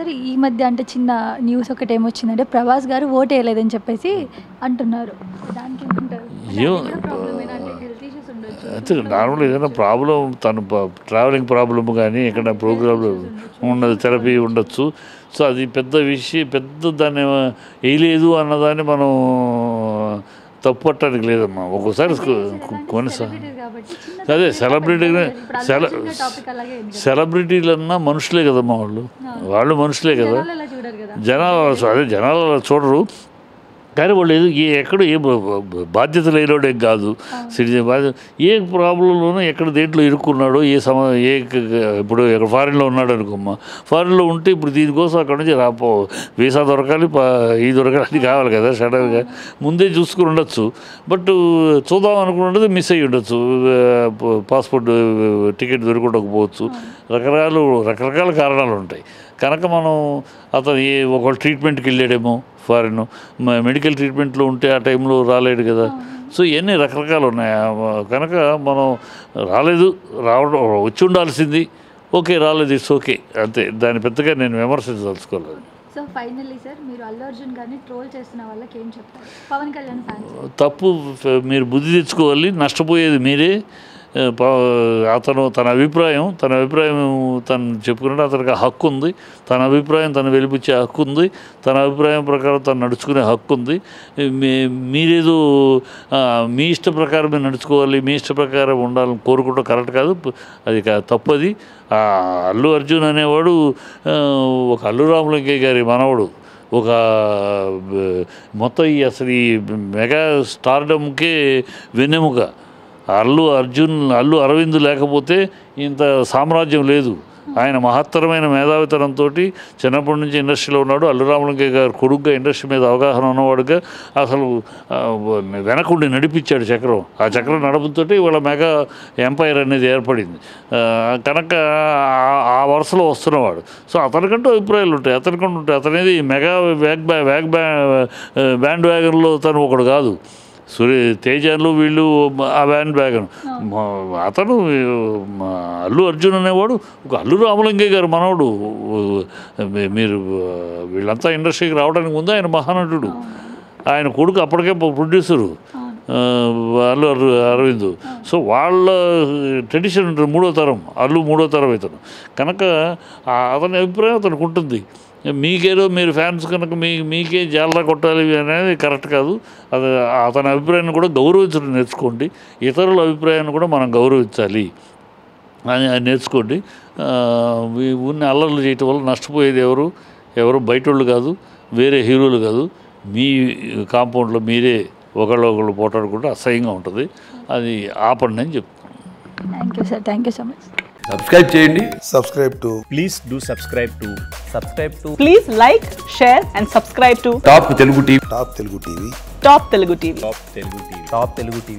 Sir ఈ మధ్య అంటే చిన్న న్యూస్ ఒకటి ఏమొచ్చిందంటే ప్రభాస్ గారు ఓటు వేయలేదని చెప్పేసి అంటున్నారు. దానికి ఏమంటారు? అయితే నార్మల్ ఏదైనా ప్రాబ్లం తను ట్రావెలింగ్ ప్రాబ్లమ్ కానీ ఎక్కడ ప్రోగ్రాంలు ఉండదు, థెరపీ ఉండొచ్చు. సో అది పెద్ద విషయం, పెద్ద దాన్ని వేయలేదు అన్నదాన్ని మనం తప్పుపట్టడానికి లేదమ్మా. ఒక్కోసారి కొన్నిసార్లు అదే సెలబ్రిటీలన్నా మనుషులే కదమ్మా, వాళ్ళు మనుషులే కదా. జనాలు అలా చూడరు. కానీ వాళ్ళు ఎక్కడ ఏ బాధ్యత లేనివాడు ఏం కాదు. సిటిజన్ బాధ్యత ఏ ప్రాబ్లంలోనూ ఎక్కడ దేంట్లో ఇరుక్కున్నాడో ఇప్పుడు ఎక్కడ ఫారిన్లో ఉన్నాడు అనుకోమ్మా, ఫారిన్లో ఉంటే ఇప్పుడు దీనికోసం అక్కడ నుంచి వీసా దొరకాలి, ఈ దొరకాలి, అది కావాలి కదా. సడన్గా ముందే చూసుకుని ఉండొచ్చు. బట్ చూద్దాం అనుకున్నది మిస్ అయ్యి ఉండొచ్చు, పాస్పోర్ట్ టికెట్ దొరకకపోవచ్చు, రకరకాల కారణాలు ఉంటాయి. కనుక మనం అతను ఒకళ్ళు ట్రీట్మెంట్కి వెళ్ళాడేమో ఫారిన్, మెడికల్ ట్రీట్మెంట్లో ఉంటే ఆ టైంలో రాలేడు కదా. సో ఇవన్నీ రకరకాలు ఉన్నాయి. కనుక మనం వచ్చి ఉండాల్సింది, ఓకే రాలేదు, ఇట్స్ ఓకే, అంతే. దాని పెద్దగా నేను విమర్శించదలుచుకోలేదు. సో ఫైనల్లీ సార్, మీరు అల్లు అర్జున్ గారిని ట్రోల్ చేస్తున్న వాళ్ళకి ఏం చెప్తారు? పవన్ కళ్యాణ్ ఫ్యాన్స్ తప్పు, మీరు బుద్ధి తెచ్చుకోవాలి. నష్టపోయేది మీరే. అతను తన అభిప్రాయం తను చెప్పుకున్నాడు. అతనికి ఆ హక్కు ఉంది. తన అభిప్రాయం తను వెలిపించే హక్కు ఉంది. తన అభిప్రాయం ప్రకారం తను నడుచుకునే హక్కు ఉంది. మీరేదో మీ ఇష్ట ప్రకారం మీరు నడుచుకోవాలి, మీ ఇష్ట ప్రకారం ఉండాలని కోరుకుంటాం కరెక్ట్ కాదు, అది తప్పది. అల్లు అర్జున్ అనేవాడు ఒక అల్లు రామలింగయ్య గారి మనవడు. ఒక మొత్తం అసలు ఈ మెగా స్టార్డమ్కే వెన్నెముక. అల్లు అరవింద్ లేకపోతే ఇంత సామ్రాజ్యం లేదు. ఆయన మహత్తరమైన మేధావితనంతో చిన్నప్పటి నుంచి ఇండస్ట్రీలో ఉన్నాడు. అల్లు రామలింగయ్య గారు కొడుకుగా ఇండస్ట్రీ మీద అవగాహన ఉన్నవాడుగా అసలు వెనకుండి నడిపించాడు చక్రం. ఆ చక్రం నడుపుతో ఇవాళ మెగా ఎంపైర్ అనేది ఏర్పడింది. కనుక ఆ వరుసలో వస్తున్నవాడు. సో అతనికంటూ అభిప్రాయాలు ఉంటాయి, అతనేది మెగా బ్యాండ్ వ్యాగన్లో తను ఒకడు కాదు. తేజాలు వీళ్ళు ఆ బ్యాండ్ వ్యాగన్. అతను అల్లు అర్జున్ అనేవాడు ఒక అల్లు రామలింగయ్య గారు మనవడు. మీరు వీళ్ళంతా ఇండస్ట్రీకి రావడానికి ముందు ఆయన మహానటుడు. ఆయన కొడుకు అప్పటికే ప్రొడ్యూసరు అల్లు అరవింద్. సో వాళ్ళ ట్రెడిషన్ ఉంటుంది. మూడో తరం ఇతను. కనుక అతని అభిప్రాయం అతనికి ఉంటుంది. మీకేదో మీరు ఫ్యాన్స్ కనుక మీకే జాలరా కొట్టాలి అనేది కరెక్ట్ కాదు. అతని అభిప్రాయాన్ని కూడా గౌరవించడం నేర్చుకోండి. ఇతరుల అభిప్రాయాన్ని కూడా మనం గౌరవించాలి అని నేర్చుకోండి. ఊరిని అల్లర్లు చేయటం వల్ల నష్టపోయేది ఎవరు బయట వాళ్ళు కాదు, వేరే హీరోలు కాదు. మీ కాంపౌండ్లో మీరే ఒకళ్ళు పోటాడుకుంటే అసహ్యంగా ఉంటుంది. అది ఆపండి అని చెప్తాను. Thank you sir, thank you so much. Subscribe చేయండి. Please do subscribe to Please like, share and subscribe to top Telugu TV. Top Telugu TV. Top Telugu TV.